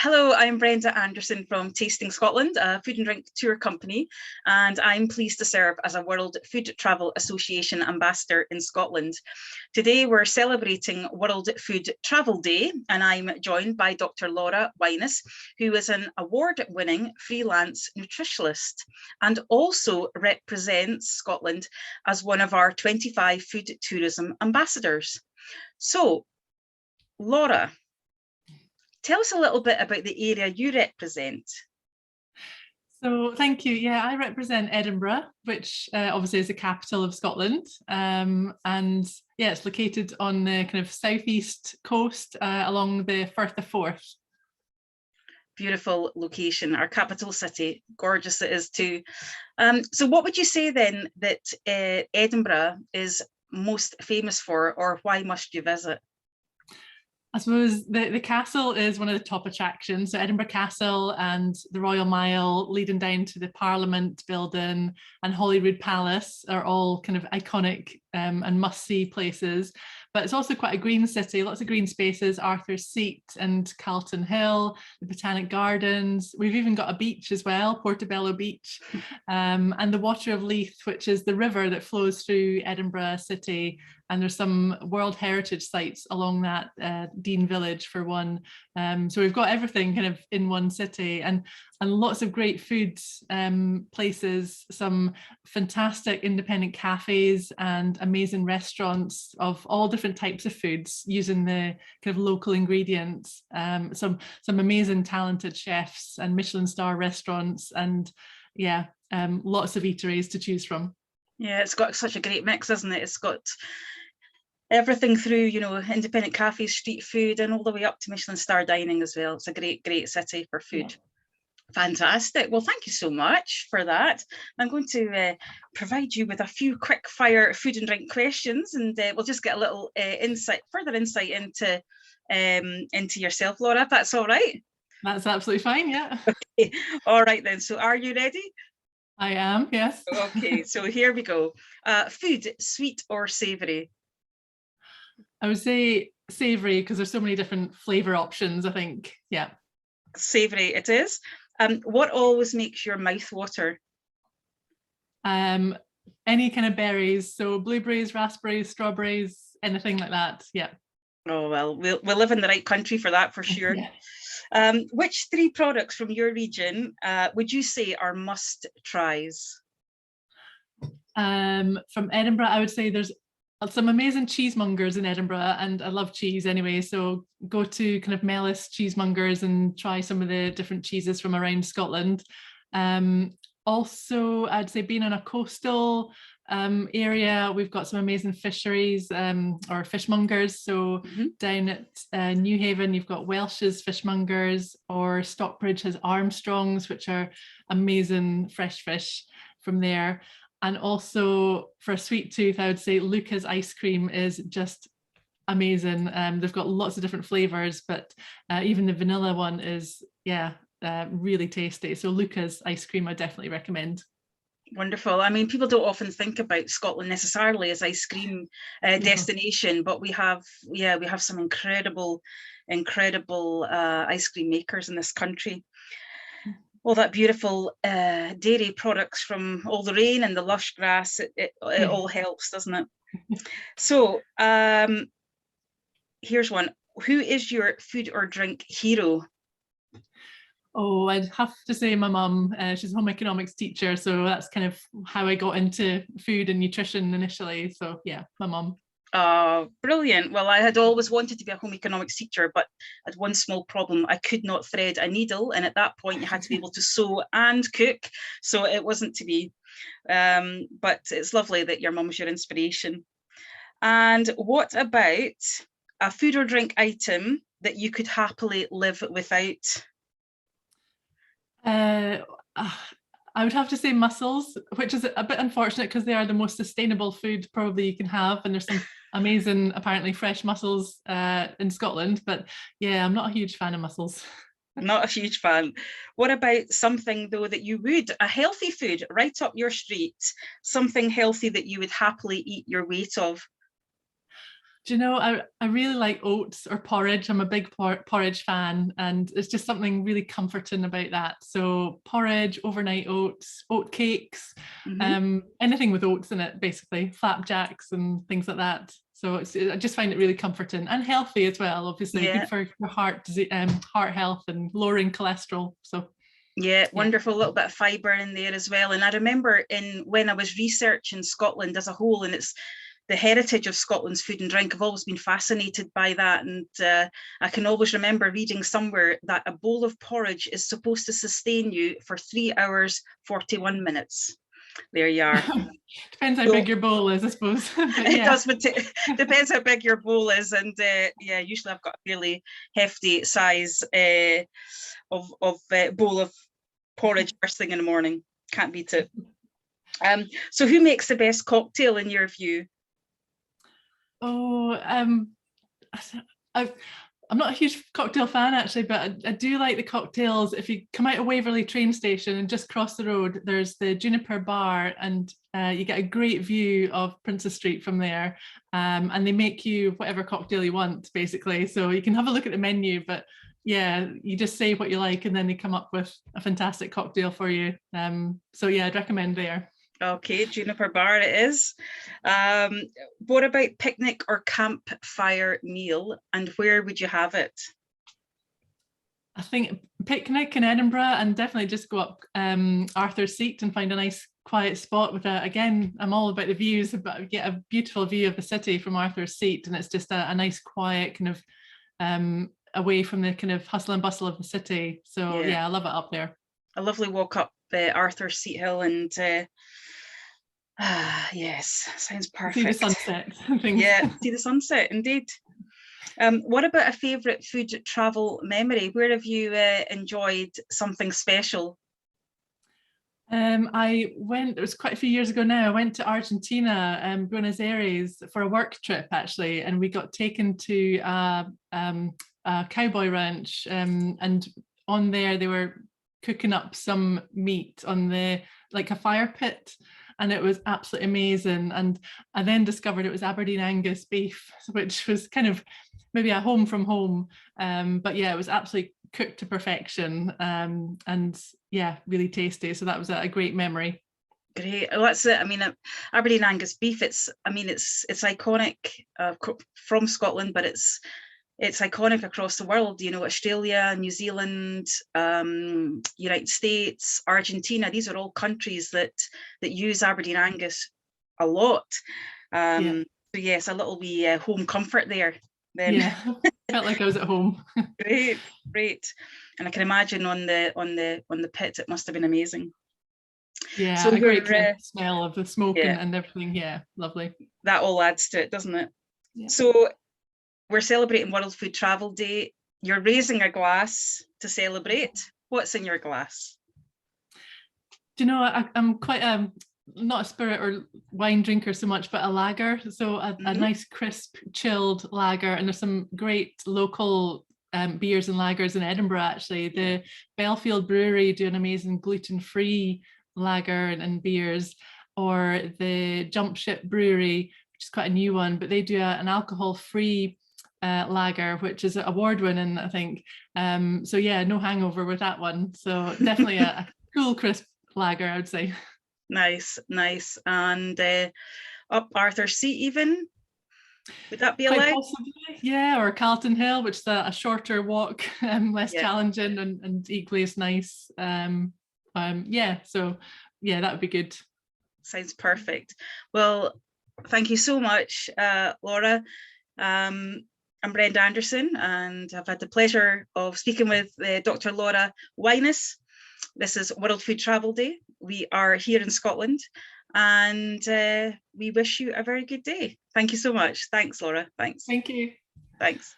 Hello, I'm Brenda Anderson from Tasting Scotland, a food and drink tour company, and I'm pleased to serve as a World Food Travel Association ambassador in Scotland. Today we're celebrating World Food Travel Day, and I'm joined by Dr Laura Wyness, who is an award-winning freelance nutritionalist and also represents Scotland as one of our 25 food tourism ambassadors. So, Laura, tell us a little bit about the area you represent. So thank you. Yeah, I represent Edinburgh, which obviously is the capital of Scotland. And yeah, it's located on the kind of southeast coast along the Firth of Forth. Beautiful location, our capital city, gorgeous it is too. So what would you say then that Edinburgh is most famous for, or why must you visit? I suppose the castle is one of the top attractions. So Edinburgh Castle and the Royal Mile leading down to the Parliament building and Holyrood Palace are all kind of iconic and must-see places. But it's also quite a green city, lots of green spaces, Arthur's Seat and Carlton Hill, the Botanic Gardens. We've even got a beach as well, Portobello Beach, and the Water of Leith, which is the river that flows through Edinburgh city. And there's some World Heritage sites along that, Dean Village for one. So we've got everything kind of in one city, and lots of great food places, some fantastic independent cafes and amazing restaurants of all different types of foods using the kind of local ingredients. Some amazing talented chefs and Michelin star restaurants, and yeah, lots of eateries to choose from. Yeah, it's got such a great mix, isn't it? It's got everything through, you know, independent cafes, street food, and all the way up to Michelin star dining as well. It's a great city for food. Yeah. Fantastic. Well, thank you so much for that. I'm going to provide you with a few quick fire food and drink questions, and we'll just get a little further insight into yourself, Laura, if that's all right. That's absolutely fine, yeah. Okay. All right then. So are you ready? I am, yes. Okay, so here we go. Food, sweet or savoury? I would say savoury because there's so many different flavour options, I think, yeah. Savoury it is. What always makes your mouth water? Any kind of berries, so blueberries, raspberries, strawberries, anything like that, yeah. Oh, well, we'll live in the right country for that, for sure. Yeah. Which 3 products from your region would you say are must-tries? From Edinburgh, I would say there's some amazing cheesemongers in Edinburgh, and I love cheese anyway, so go to kind of Mellis cheesemongers and try some of the different cheeses from around Scotland. Also, I'd say being in a coastal area, we've got some amazing fisheries or fishmongers. So down at Newhaven, you've got Welsh's fishmongers, or Stockbridge has Armstrong's, which are amazing fresh fish from there. And also for a sweet tooth, I would say Luca's ice cream is just amazing. They've got lots of different flavors, but even the vanilla one is, yeah, really tasty. So Luca's ice cream I definitely recommend. Wonderful. I mean, people don't often think about Scotland necessarily as ice cream destination, but we have some incredible ice cream makers in this country. All that beautiful dairy products from all the rain and the lush grass, it all helps, doesn't it? So here's one. Who is your food or drink hero? Oh, I'd have to say my mum. She's a home economics teacher, so that's kind of how I got into food and nutrition initially. So yeah, my mum. Oh, brilliant. Well, I had always wanted to be a home economics teacher, but I had one small problem. I could not thread a needle, and at that point you had to be able to sew and cook, so it wasn't to be. But it's lovely that your mum's your inspiration. And what about a food or drink item that you could happily live without? I would have to say mussels, which is a bit unfortunate because they are the most sustainable food probably you can have, and there's some amazing apparently fresh mussels in Scotland, but yeah, I'm not a huge fan of mussels. Not a huge fan. What about something though that you would, a healthy food right up your street, something healthy that you would happily eat your weight of? Do you know, I really like oats or porridge. I'm a big porridge fan, and it's just something really comforting about that. So porridge, overnight oats, oat cakes, anything with oats in it, basically, flapjacks and things like that. So I just find it really comforting and healthy as well. Obviously, good for your heart health and lowering cholesterol. So. Yeah, wonderful, little bit of fibre in there as well. And I remember when I was researching Scotland as a whole, and it's the heritage of Scotland's food and drink, I've always been fascinated by that. And I can always remember reading somewhere that a bowl of porridge is supposed to sustain you for 3 hours, 41 minutes. There you are. Depends how big your bowl is, I suppose. It does, but depends how big your bowl is. And yeah, usually I've got a fairly hefty size of bowl of porridge first thing in the morning. Can't beat it. So who makes the best cocktail in your view? Oh, I'm not a huge cocktail fan actually, but I do like the cocktails. If you come out of Waverley train station and just cross the road, there's the Juniper Bar, and you get a great view of Princess Street from there. And they make you whatever cocktail you want, basically. So you can have a look at the menu, but yeah, you just say what you like, and then they come up with a fantastic cocktail for you. So yeah, I'd recommend there. Okay, Juniper Bar it is. What about picnic or campfire meal, and where would you have it? I think picnic in Edinburgh, and definitely just go up Arthur's Seat and find a nice quiet spot with again, I'm all about the views, but get a beautiful view of the city from Arthur's Seat, and it's just a nice quiet kind of away from the kind of hustle and bustle of the city. So yeah, I love it up there. A lovely walk up Arthur's Seat Hill, and yes, sounds perfect. See the sunset. Yeah, see the sunset, indeed. What about a favourite food travel memory? Where have you enjoyed something special? I went, it was quite a few years ago now, I went to Argentina, Buenos Aires, for a work trip actually, and we got taken to a cowboy ranch, and on there they were cooking up some meat on like a fire pit, and it was absolutely amazing. And I then discovered it was Aberdeen Angus beef, which was kind of maybe a home from home, but yeah, it was absolutely cooked to perfection, and yeah, really tasty. So that was a great memory. Great. Well, that's it. I mean, Aberdeen Angus beef, it's iconic from Scotland, but it's iconic across the world, you know, Australia, New Zealand, United States, Argentina. These are all countries that use Aberdeen Angus a lot. So yes, a little wee home comfort there. Then. Yeah, felt like I was at home. Great. And I can imagine on the pit, it must have been amazing. Yeah, so a great kind of smell of the smoke and everything. Yeah, lovely. That all adds to it, doesn't it? Yeah. So we're celebrating World Food Travel Day. You're raising a glass to celebrate. What's in your glass? Do you know, I'm quite not a spirit or wine drinker so much, but a lager. So a nice crisp chilled lager, and there's some great local beers and lagers in Edinburgh actually. The Belfield Brewery do an amazing gluten-free lager and beers, or the Jump Ship Brewery, which is quite a new one, but they do an alcohol-free lager, which is award-winning, I think. So yeah, no hangover with that one. So definitely a cool, crisp lager, I would say. Nice. And up Arthur's Seat even? Would that be allowed? Possibly, yeah, or Carlton Hill, which is a shorter walk, less challenging and equally as nice. Yeah, so yeah, that would be good. Sounds perfect. Well, thank you so much, Laura. I'm Brenda Anderson, and I've had the pleasure of speaking with Dr. Laura Wyness. This is World Food Travel Day. We are here in Scotland, and we wish you a very good day. Thank you so much. Thanks, Laura. Thanks. Thank you. Thanks.